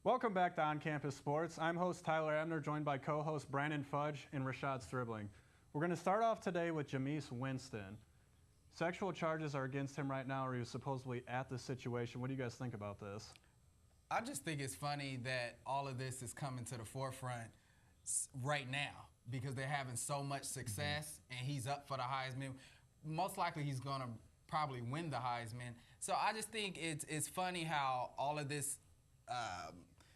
Welcome back to On Campus Sports. I'm host Tyler Abner, joined by co-host Brandon Fudge and Rashad Stribling. We're going to start off today with Jameis Winston. Sexual charges are against him right now, or he was supposedly at the situation. What do you guys think about this? I just think it's funny that all of this is coming to the forefront right now because they're having so much success and he's up for the Heisman. Most likely he's going to probably win the Heisman. So I just think it's funny how all of this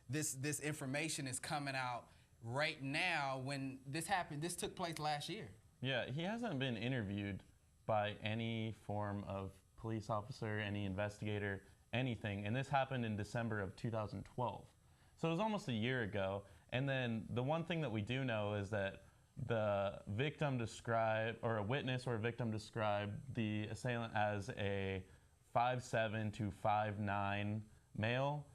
this information is coming out right now when this happened. This took place last year. Yeah, he hasn't been interviewed by any form of police officer, any investigator, anything. And this happened in December of 2012. So it was almost a year ago. And then the one thing that we do know is that the victim described, or a witness or a victim described the assailant as a 5'7" to 5'9" male.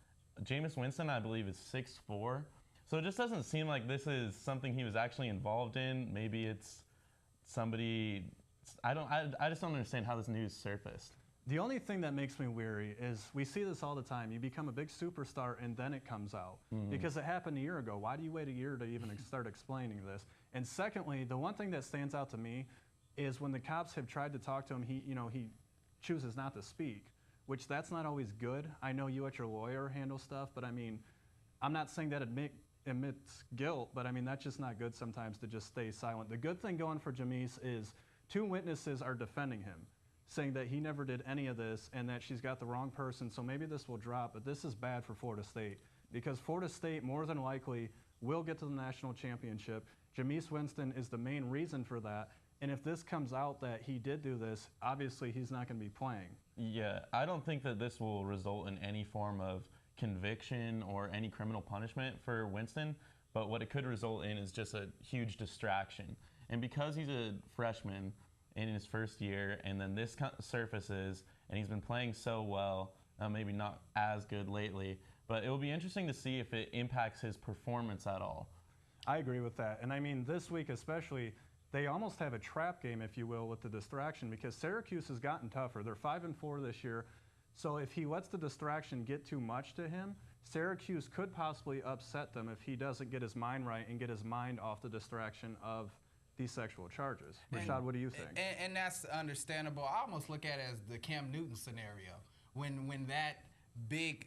Jameis Winston, I believe, is 6'4". So it just doesn't seem like this is something he was actually involved in. Maybe it's somebody, I just don't understand how this news surfaced. The only thing that makes me weary is we see this all the time. You become a big superstar and then it comes out. Because it happened a year ago. Why do you wait a year to even start explaining this? And secondly, the one thing that stands out to me is when the cops have tried to talk to him, he chooses not to speak, which that's not always good. I know you at your lawyer handle stuff, but I mean, I'm not saying that admits guilt, but I mean, that's just not good sometimes to just stay silent. The good thing going for Jameis is 2 witnesses are defending him, saying that he never did any of this and that she's got the wrong person, so maybe this will drop, but this is bad for Florida State because Florida State more than likely will get to the national championship. Jameis Winston is the main reason for that, and if this comes out that he did do this, obviously he's not going to be playing. Yeah, I don't think that this will result in any form of conviction or any criminal punishment for Winston, but what it could result in is just a huge distraction. And because he's a freshman in his first year, and then this surfaces, and he's been playing so well, maybe not as good lately, but it will be interesting to see if it impacts his performance at all. I agree with that. And I mean, this week especially, they almost have a trap game, if you will, with the distraction because Syracuse has gotten tougher. They're 5-4 this year. So if he lets the distraction get too much to him, Syracuse could possibly upset them if he doesn't get his mind right and get his mind off the distraction of these sexual charges. Rashad, what do you think? And that's understandable. I almost look at it as the Cam Newton scenario when that big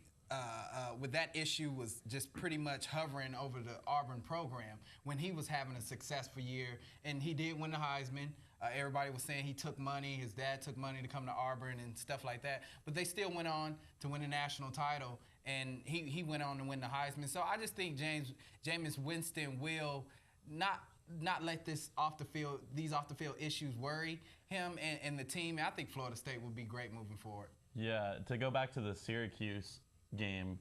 with that issue was just pretty much hovering over the Auburn program when he was having a successful year and he did win the Heisman. Everybody was saying he took money, his dad took money to come to Auburn and stuff like that, but they still went on to win the national title and he went on to win the Heisman. So I just think Jameis Winston will not let these off the field issues worry him and the team. I think Florida State will be great moving forward. Yeah, to go back to the Syracuse game,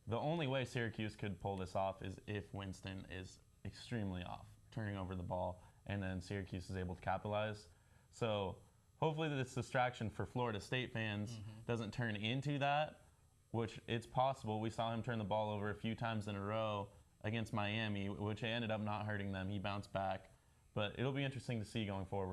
the only way Syracuse could pull this off is if Winston is extremely off, turning over the ball, and then Syracuse is able to capitalize. So hopefully this distraction for Florida State fans doesn't turn into that, which it's possible. We saw him turn the ball over a few times in a row against Miami, which ended up not hurting them. He bounced back. But it'll be interesting to see going forward.